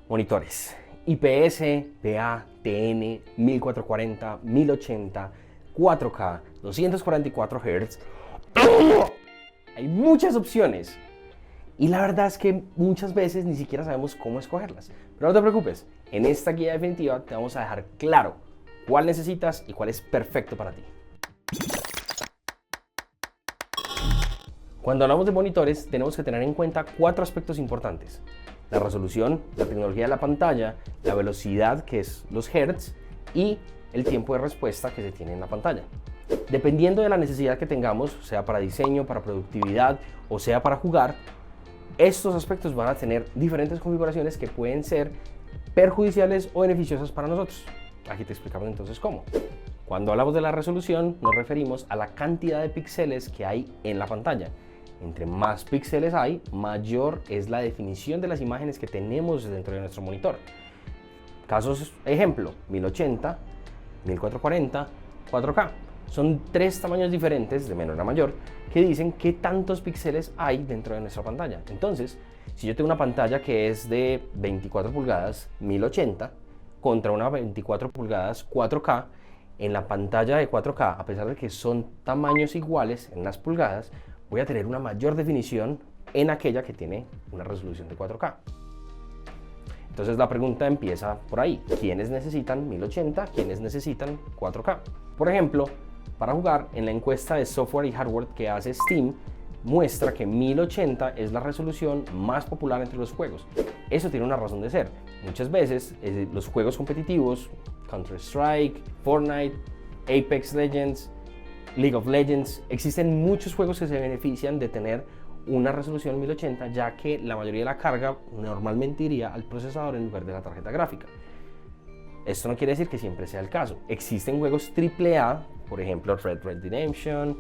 Monitores IPS, VA, TN, 1440, 1080, 4K, 244 Hz. Hay muchas opciones y la verdad es que muchas veces ni siquiera sabemos cómo escogerlas. Pero no te preocupes, en esta guía definitiva te vamos a dejar claro cuál necesitas y cuál es perfecto para ti. Cuando hablamos de monitores, tenemos que tener en cuenta 4 aspectos importantes: la resolución, la tecnología de la pantalla, la velocidad, que es los hertz, y el tiempo de respuesta que se tiene en la pantalla. Dependiendo de la necesidad que tengamos, sea para diseño, para productividad o sea para jugar, estos aspectos van a tener diferentes configuraciones que pueden ser perjudiciales o beneficiosas para nosotros. Aquí te explicamos entonces cómo. Cuando hablamos de la resolución, nos referimos a la cantidad de píxeles que hay en la pantalla. Entre más píxeles hay, mayor es la definición de las imágenes que tenemos dentro de nuestro monitor. Casos ejemplo: 1080, 1440, 4K. Son 3 tamaños diferentes, de menor a mayor, que dicen qué tantos píxeles hay dentro de nuestra pantalla. Entonces, si yo tengo una pantalla que es de 24 pulgadas 1080 contra una 24 pulgadas 4K, en la pantalla de 4K, a pesar de que son tamaños iguales en las pulgadas, voy a tener una mayor definición en aquella que tiene una resolución de 4K. Entonces la pregunta empieza por ahí: ¿quiénes necesitan 1080? ¿Quiénes necesitan 4K? Por ejemplo, para jugar, en la encuesta de software y hardware que hace Steam, muestra que 1080 es la resolución más popular entre los juegos. Eso tiene una razón de ser. Muchas veces los juegos competitivos, Counter-Strike, Fortnite, Apex Legends, League of Legends, existen muchos juegos que se benefician de tener una resolución 1080, ya que la mayoría de la carga normalmente iría al procesador en lugar de la tarjeta gráfica. Esto no quiere decir que siempre sea el caso. Existen juegos AAA, por ejemplo Red Dead Redemption,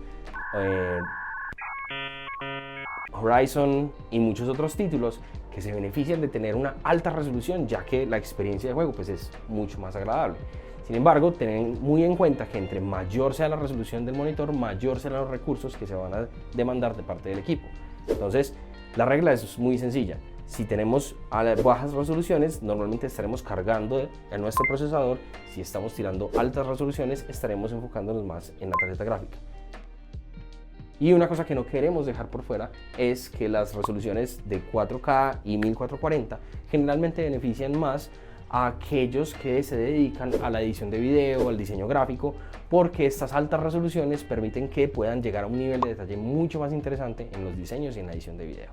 Horizon y muchos otros títulos que se benefician de tener una alta resolución, ya que la experiencia de juego pues, es mucho más agradable. Sin embargo, ten muy en cuenta que entre mayor sea la resolución del monitor, mayor serán los recursos que se van a demandar de parte del equipo. Entonces, la regla es muy sencilla. Si tenemos bajas resoluciones, normalmente estaremos cargando en nuestro procesador. Si estamos tirando altas resoluciones, estaremos enfocándonos más en la tarjeta gráfica. Y una cosa que no queremos dejar por fuera es que las resoluciones de 4K y 1440 generalmente benefician más a aquellos que se dedican a la edición de video, al diseño gráfico, porque estas altas resoluciones permiten que puedan llegar a un nivel de detalle mucho más interesante en los diseños y en la edición de video.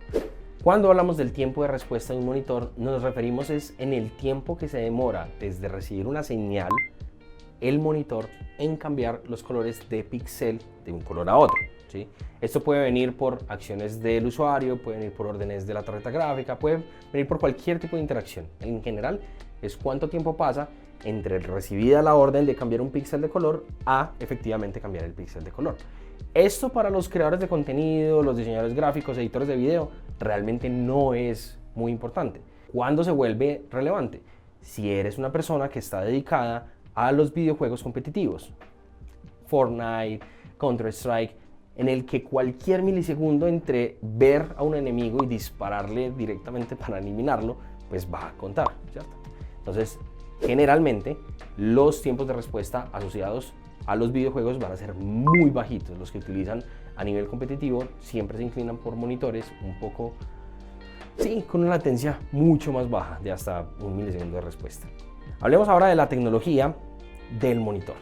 Cuando hablamos del tiempo de respuesta de un monitor, nos referimos en el tiempo que se demora desde recibir una señal el monitor en cambiar los colores de píxel de un color a otro, ¿sí? Esto puede venir por acciones del usuario, puede venir por órdenes de la tarjeta gráfica, puede venir por cualquier tipo de interacción. En general, es cuánto tiempo pasa entre recibida la orden de cambiar un píxel de color a efectivamente cambiar el píxel de color. Esto para los creadores de contenido, los diseñadores gráficos, editores de video, realmente no es muy importante. ¿Cuándo se vuelve relevante? Si eres una persona que está dedicada a los videojuegos competitivos, Fortnite, Counter-Strike, en el que cualquier milisegundo entre ver a un enemigo y dispararle directamente para eliminarlo, pues va a contar, ¿cierto? Entonces, generalmente, los tiempos de respuesta asociados a los videojuegos van a ser muy bajitos. Los que utilizan a nivel competitivo siempre se inclinan por monitores un poco, sí, con una latencia mucho más baja, de hasta un milisegundo de respuesta. Hablemos ahora de la tecnología del monitor.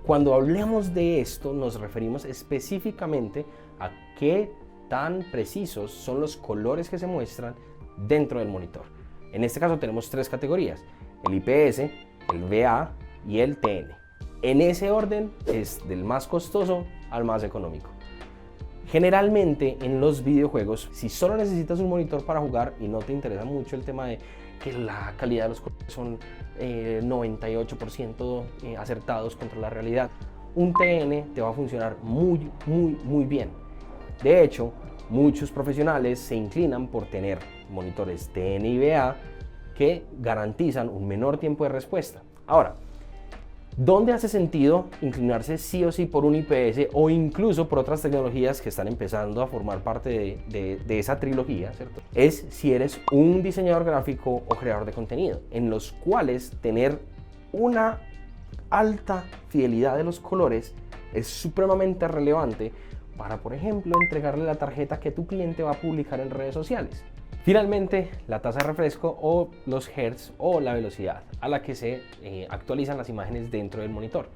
Cuando hablemos de esto, nos referimos específicamente a qué tan precisos son los colores que se muestran dentro del monitor. En este caso tenemos 3 categorías: el IPS, el VA y el TN. En ese orden es del más costoso al más económico. Generalmente en los videojuegos, si solo necesitas un monitor para jugar y no te interesa mucho el tema de que la calidad de los colores son 98% acertados contra la realidad, un TN te va a funcionar muy bien. De hecho, muchos profesionales se inclinan por tener monitores TN y VA que garantizan un menor tiempo de respuesta. Ahora, ¿Dónde hace sentido inclinarse sí o sí por un IPS o incluso por otras tecnologías que están empezando a formar parte de esa trilogía, ¿cierto? Es si eres un diseñador gráfico o creador de contenido, en los cuales tener una alta fidelidad de los colores es supremamente relevante para, por ejemplo, entregarle la tarjeta que tu cliente va a publicar en redes sociales. Finalmente, la tasa de refresco o los hertz o la velocidad a la que se actualizan las imágenes dentro del monitor.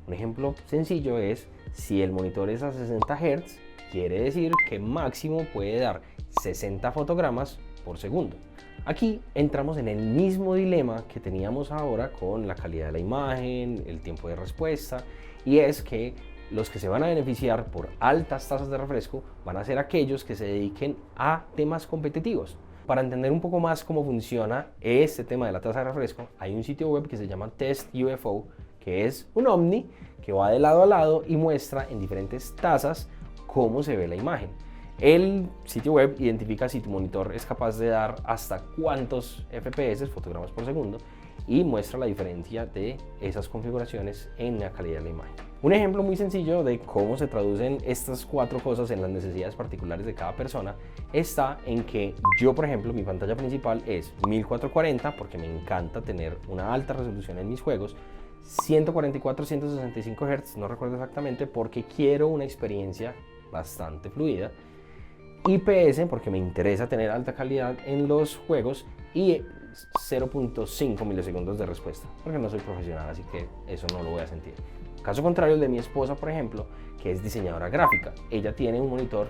Un ejemplo sencillo es, si el monitor es a 60 Hz, quiere decir que máximo puede dar 60 fotogramas por segundo. Aquí entramos en el mismo dilema que teníamos ahora con la calidad de la imagen, el tiempo de respuesta, y es que los que se van a beneficiar por altas tasas de refresco van a ser aquellos que se dediquen a temas competitivos. Para entender un poco más cómo funciona este tema de la tasa de refresco, hay un sitio web que se llama Test UFO, que es un Omni que va de lado a lado y muestra en diferentes tasas cómo se ve la imagen. El sitio web identifica si tu monitor es capaz de dar hasta cuántos FPS, fotogramas por segundo, y muestra la diferencia de esas configuraciones en la calidad de la imagen. Un ejemplo muy sencillo de cómo se traducen estas cuatro cosas en las necesidades particulares de cada persona está en que yo, por ejemplo, mi pantalla principal es 1440 porque me encanta tener una alta resolución en mis juegos, 144-165 Hz, no recuerdo exactamente, porque quiero una experiencia bastante fluida, IPS porque me interesa tener alta calidad en los juegos y 0.5 milisegundos de respuesta porque no soy profesional, así que eso no lo voy a sentir. Caso contrario el de mi esposa, por ejemplo, que es diseñadora gráfica. Ella tiene un monitor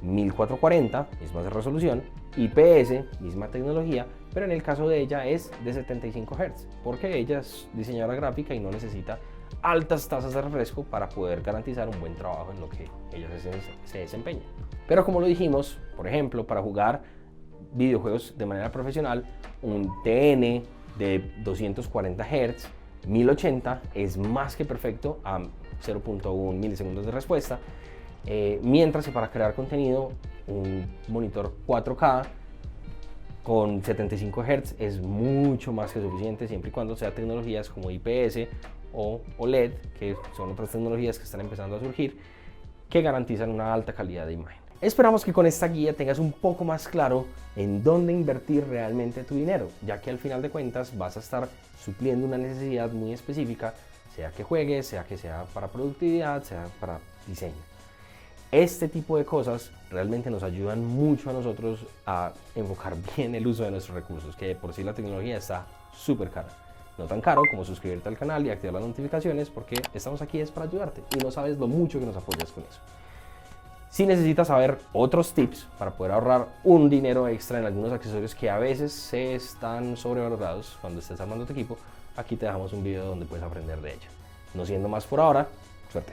1440, misma resolución, IPS, misma tecnología, pero en el caso de ella es de 75 Hz, porque ella es diseñadora gráfica y no necesita altas tasas de refresco para poder garantizar un buen trabajo en lo que ella se desempeña. Pero como lo dijimos, por ejemplo, para jugar videojuegos de manera profesional, un TN de 240 Hz 1080 es más que perfecto a 0.1 milisegundos de respuesta, mientras que para crear contenido un monitor 4K con 75 Hz es mucho más que suficiente, siempre y cuando sea tecnologías como IPS o OLED, que son otras tecnologías que están empezando a surgir, que garantizan una alta calidad de imagen. Esperamos que con esta guía tengas un poco más claro en dónde invertir realmente tu dinero, ya que al final de cuentas vas a estar supliendo una necesidad muy específica, sea que juegues, sea que sea para productividad, sea para diseño. Este tipo de cosas realmente nos ayudan mucho a nosotros a enfocar bien el uso de nuestros recursos, que de por sí la tecnología está súper cara. No tan caro como suscribirte al canal y activar las notificaciones, porque estamos aquí es para ayudarte y no sabes lo mucho que nos apoyas con eso. Si necesitas saber otros tips para poder ahorrar un dinero extra en algunos accesorios que a veces se están sobrevalorados cuando estés armando tu equipo, aquí te dejamos un video donde puedes aprender de ello. No siendo más por ahora, suerte.